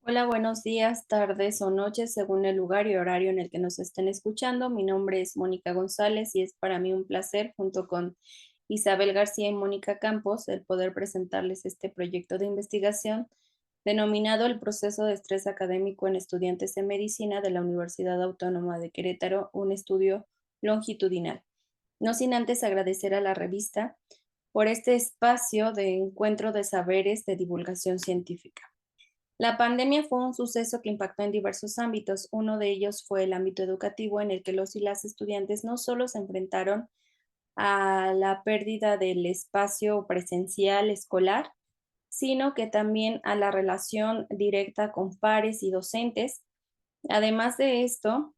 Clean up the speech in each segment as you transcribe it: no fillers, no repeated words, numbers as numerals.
Hola, buenos días, tardes o noches, según el lugar y horario en el que nos estén escuchando. Mi nombre es Mónica González y es para mí un placer, junto con Isabel García y Mónica Campos, el poder presentarles este proyecto de investigación denominado El proceso de estrés académico en estudiantes de medicina de la Universidad Autónoma de Querétaro, un estudio longitudinal. No sin antes agradecer a la revista por este espacio de encuentro de saberes de divulgación científica. La pandemia fue un suceso que impactó en diversos ámbitos. Uno de ellos fue el ámbito educativo, en el que los y las estudiantes no solo se enfrentaron a la pérdida del espacio presencial escolar, sino que también a la relación directa con pares y docentes. Además de esto,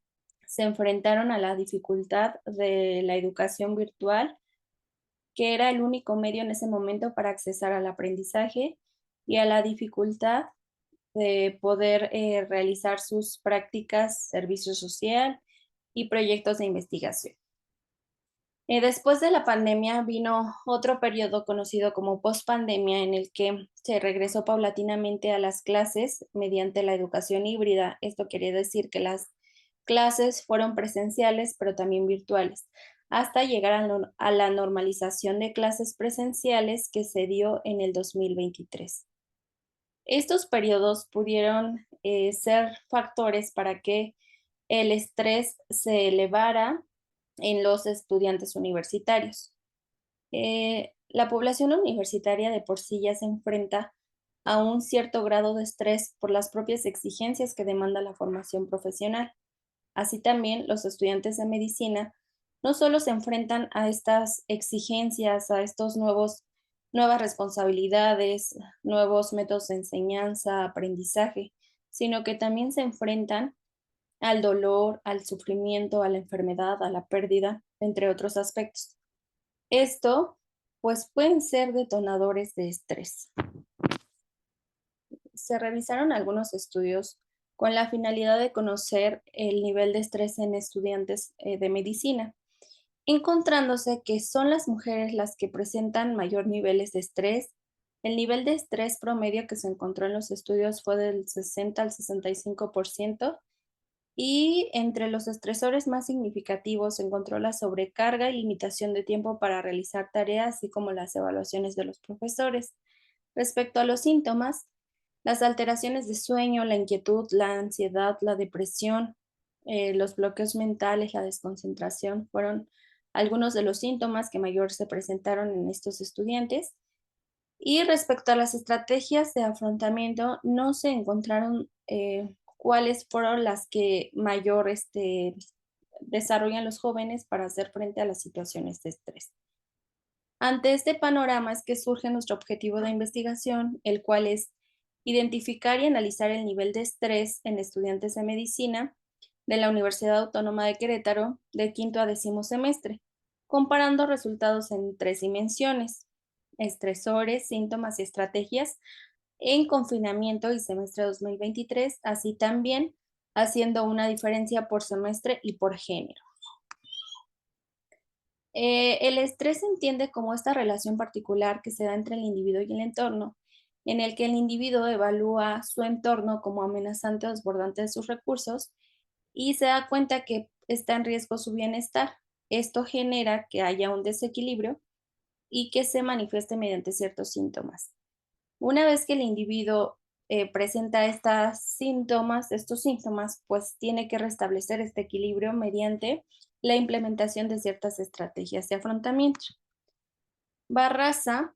se enfrentaron a la dificultad de la educación virtual, que era el único medio en ese momento para accesar al aprendizaje, y a la dificultad de poder realizar sus prácticas, servicio social y proyectos de investigación. Después de la pandemia vino otro periodo conocido como pospandemia, en el que se regresó paulatinamente a las clases mediante la educación híbrida. Esto quiere decir que las clases fueron presenciales, pero también virtuales, hasta llegar a la normalización de clases presenciales que se dio en el 2023. Estos periodos pudieron ser factores para que el estrés se elevara en los estudiantes universitarios. La población universitaria de por sí ya se enfrenta a un cierto grado de estrés por las propias exigencias que demanda la formación profesional. Así también, los estudiantes de medicina no solo se enfrentan a estas exigencias, a estos nuevas responsabilidades, nuevos métodos de enseñanza, aprendizaje, sino que también se enfrentan al dolor, al sufrimiento, a la enfermedad, a la pérdida, entre otros aspectos. Esto, pues, pueden ser detonadores de estrés. Se revisaron algunos estudios con la finalidad de conocer el nivel de estrés en estudiantes de medicina, encontrándose que son las mujeres las que presentan mayor niveles de estrés. El nivel de estrés promedio que se encontró en los estudios fue del 60 al 65%, y entre los estresores más significativos se encontró la sobrecarga y limitación de tiempo para realizar tareas, así como las evaluaciones de los profesores. Respecto a los síntomas, las alteraciones de sueño, la inquietud, la ansiedad, la depresión, los bloqueos mentales, la desconcentración fueron algunos de los síntomas que mayor se presentaron en estos estudiantes. Y respecto a las estrategias de afrontamiento, no se encontraron cuáles fueron las que mayor desarrollan los jóvenes para hacer frente a las situaciones de estrés. Ante este panorama es que surge nuestro objetivo de investigación, el cual es identificar y analizar el nivel de estrés en estudiantes de medicina de la Universidad Autónoma de Querétaro de quinto a décimo semestre, comparando resultados en tres dimensiones: estresores, síntomas y estrategias en confinamiento y semestre 2023, así también haciendo una diferencia por semestre y por género. El estrés se entiende como esta relación particular que se da entre el individuo y el entorno, en el que el individuo evalúa su entorno como amenazante o desbordante de sus recursos y se da cuenta que está en riesgo su bienestar. Esto genera que haya un desequilibrio y que se manifieste mediante ciertos síntomas. Una vez que el individuo presenta estos síntomas, pues tiene que restablecer este equilibrio mediante la implementación de ciertas estrategias de afrontamiento. Barraza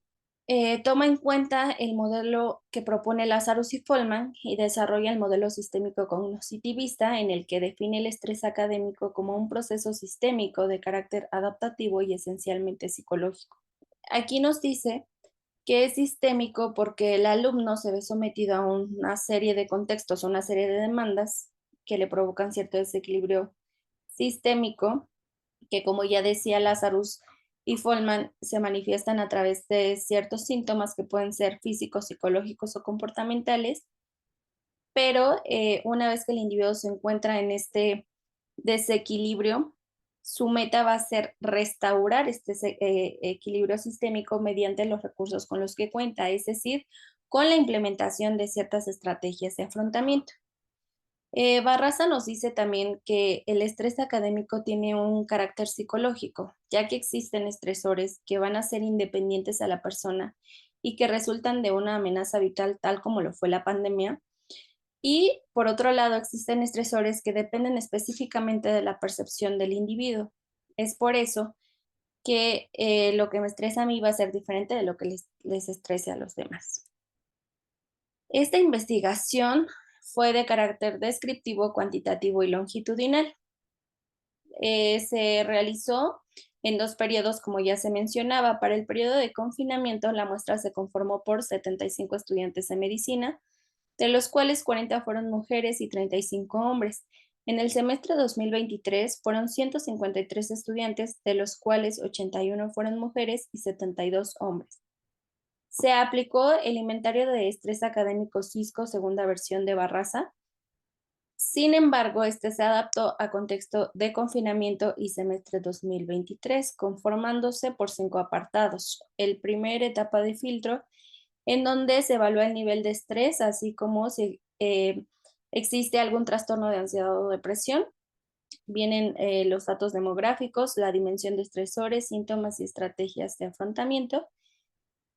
toma en cuenta el modelo que propone Lazarus y Folman y desarrolla el modelo sistémico cognitivista, en el que define el estrés académico como un proceso sistémico de carácter adaptativo y esencialmente psicológico. Aquí nos dice que es sistémico porque el alumno se ve sometido a una serie de contextos, una serie de demandas que le provocan cierto desequilibrio sistémico, que, como ya decía Lazarus y Folman, se manifiestan a través de ciertos síntomas que pueden ser físicos, psicológicos o comportamentales, pero una vez que el individuo se encuentra en este desequilibrio, su meta va a ser restaurar este equilibrio sistémico mediante los recursos con los que cuenta, es decir, con la implementación de ciertas estrategias de afrontamiento. Barraza nos dice también que el estrés académico tiene un carácter psicológico, ya que existen estresores que van a ser independientes a la persona y que resultan de una amenaza vital, tal como lo fue la pandemia. Y por otro lado, existen estresores que dependen específicamente de la percepción del individuo. Es por eso que lo que me estresa a mí va a ser diferente de lo que les estrese a los demás. Esta investigación fue de carácter descriptivo, cuantitativo y longitudinal. Se realizó en 2 periodos, como ya se mencionaba. Para el periodo de confinamiento, la muestra se conformó por 75 estudiantes de medicina, de los cuales 40 fueron mujeres y 35 hombres. En el semestre 2023 fueron 153 estudiantes, de los cuales 81 fueron mujeres y 72 hombres. Se aplicó el inventario de estrés académico SISCO, segunda versión de Barraza. Sin embargo, este se adaptó a contexto de confinamiento y semestre 2023, conformándose por 5 apartados. El primer etapa de filtro, en donde se evalúa el nivel de estrés, así como si existe algún trastorno de ansiedad o depresión. Vienen los datos demográficos, la dimensión de estresores, síntomas y estrategias de afrontamiento.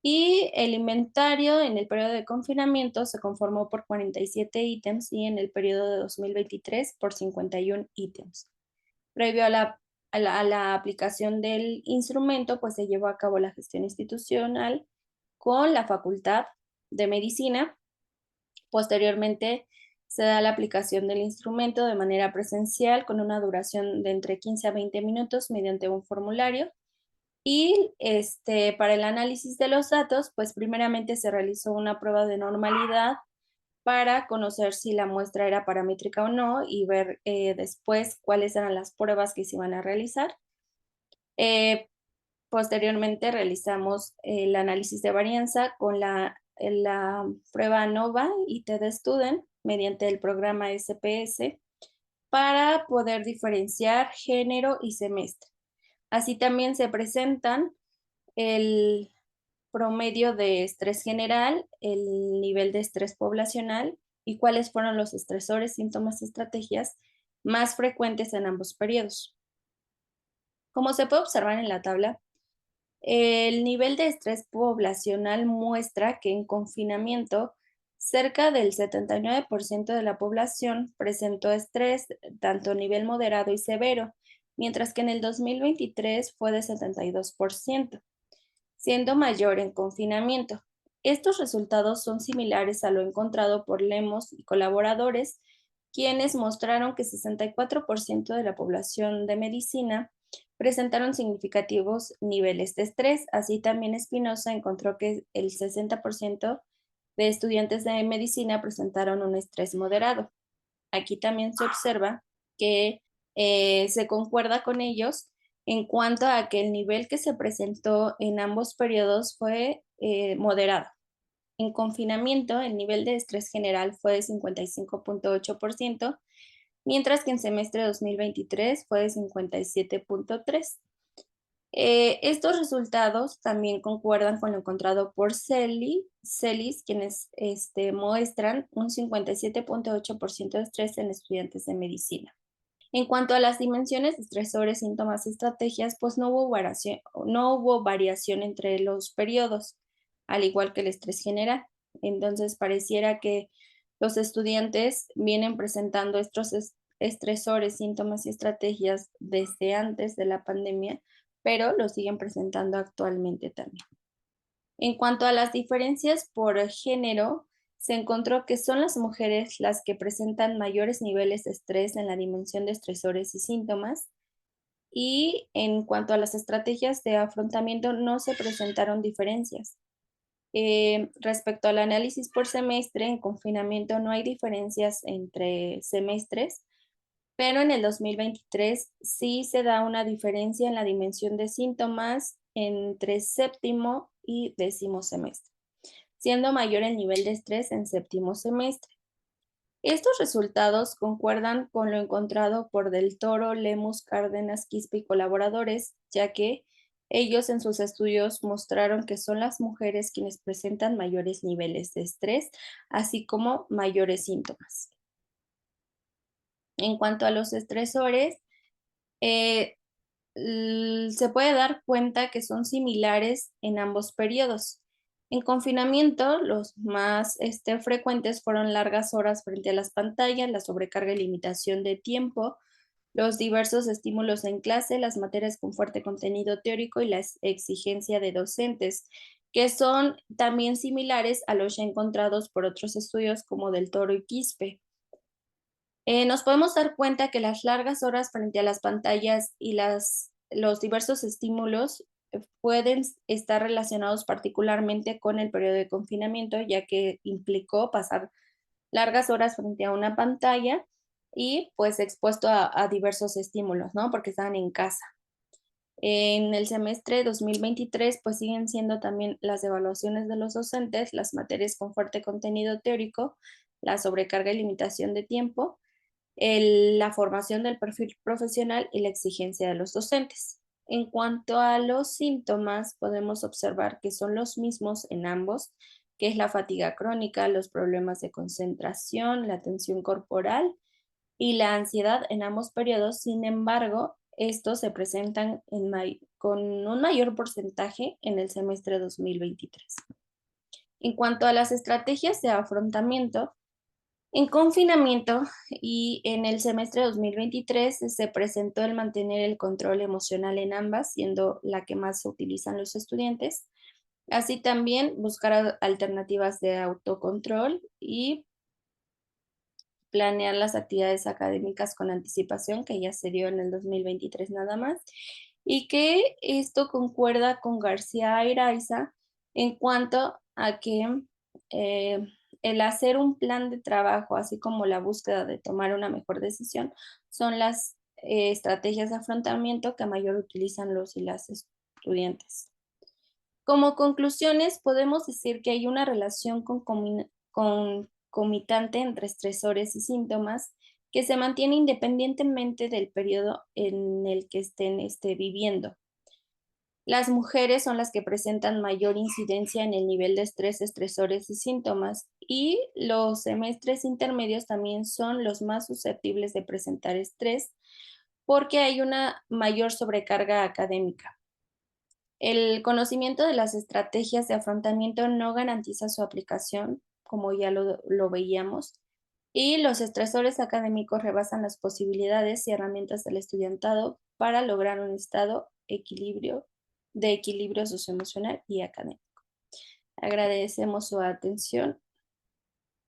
Y el inventario en el periodo de confinamiento se conformó por 47 ítems y en el periodo de 2023 por 51 ítems. Previo a la aplicación del instrumento, pues se llevó a cabo la gestión institucional con la Facultad de Medicina. Posteriormente se da la aplicación del instrumento de manera presencial con una duración de entre 15 a 20 minutos mediante un formulario. Y para el análisis de los datos, pues primeramente se realizó una prueba de normalidad para conocer si la muestra era paramétrica o no y ver después cuáles eran las pruebas que se iban a realizar. Eh, Posteriormente realizamos el análisis de varianza con la prueba ANOVA y TED-Student mediante el programa SPS para poder diferenciar género y semestre. Así también se presentan el promedio de estrés general, el nivel de estrés poblacional y cuáles fueron los estresores, síntomas y estrategias más frecuentes en ambos periodos. Como se puede observar en la tabla, el nivel de estrés poblacional muestra que en confinamiento cerca del 79% de la población presentó estrés, tanto a nivel moderado y severo, mientras que en el 2023 fue de 72%, siendo mayor en confinamiento. Estos resultados son similares a lo encontrado por Lemos y colaboradores, quienes mostraron que 64% de la población de medicina presentaron significativos niveles de estrés. Así también Espinosa encontró que el 60% de estudiantes de medicina presentaron un estrés moderado. Aquí también se observa que se concuerda con ellos en cuanto a que el nivel que se presentó en ambos periodos fue moderado. En confinamiento, el nivel de estrés general fue de 55.8%, mientras que en semestre 2023 fue de 57.3%. Estos resultados también concuerdan con lo encontrado por Celis, quienes muestran un 57.8% de estrés en estudiantes de medicina. En cuanto a las dimensiones de estresores, síntomas y estrategias, pues no hubo variación entre los periodos, al igual que el estrés general. Entonces, pareciera que los estudiantes vienen presentando estos estresores, síntomas y estrategias desde antes de la pandemia, pero lo siguen presentando actualmente también. En cuanto a las diferencias por género, se encontró que son las mujeres las que presentan mayores niveles de estrés en la dimensión de estresores y síntomas. Y en cuanto a las estrategias de afrontamiento, no se presentaron diferencias. Respecto al análisis por semestre, en confinamiento no hay diferencias entre semestres, pero en el 2023 sí se da una diferencia en la dimensión de síntomas entre séptimo y décimo semestre, siendo mayor el nivel de estrés en séptimo semestre. Estos resultados concuerdan con lo encontrado por Del Toro, Lemus, Cárdenas, Quispe y colaboradores, ya que Ellos en sus estudios mostraron que son las mujeres quienes presentan mayores niveles de estrés, así como mayores síntomas. En cuanto a los estresores, eh, se puede dar cuenta que son similares en ambos periodos. En confinamiento, los más frecuentes fueron largas horas frente a las pantallas, la sobrecarga y limitación de tiempo, los diversos estímulos en clase, las materias con fuerte contenido teórico y la exigencia de docentes, que son también similares a los ya encontrados por otros estudios como del Toro y Quispe. Nos podemos dar cuenta que las largas horas frente a las pantallas y los diversos estímulos pueden estar relacionados particularmente con el periodo de confinamiento, ya que implicó pasar largas horas frente a una pantalla y pues expuesto a diversos estímulos, ¿no? Porque estaban en casa. En el semestre 2023, pues siguen siendo también las evaluaciones de los docentes, las materias con fuerte contenido teórico, la sobrecarga y limitación de tiempo, la formación del perfil profesional y la exigencia de los docentes. En cuanto a los síntomas, podemos observar que son los mismos en ambos, que es la fatiga crónica, los problemas de concentración, la tensión corporal y la ansiedad en ambos periodos. Sin embargo, estos se presentan con un mayor porcentaje en el semestre 2023. En cuanto a las estrategias de afrontamiento, en confinamiento y en el semestre 2023 se presentó el mantener el control emocional en ambas, siendo la que más se utilizan los estudiantes. Así también buscar alternativas de autocontrol y planear las actividades académicas con anticipación, que ya se dio en el 2023 nada más, y que esto concuerda con García Airaiza en cuanto a que eh, el hacer un plan de trabajo, así como la búsqueda de tomar una mejor decisión, son las estrategias de afrontamiento que mayor utilizan los y las estudiantes. Como conclusiones, podemos decir que hay una relación concomitante entre estresores y síntomas que se mantiene independientemente del periodo en el que estén viviendo. Las mujeres son las que presentan mayor incidencia en el nivel de estrés, estresores y síntomas, y los semestres intermedios también son los más susceptibles de presentar estrés porque hay una mayor sobrecarga académica. El conocimiento de las estrategias de afrontamiento no garantiza su aplicación, como ya lo veíamos, y los estresores académicos rebasan las posibilidades y herramientas del estudiantado para lograr un estado de equilibrio socioemocional y académico. Agradecemos su atención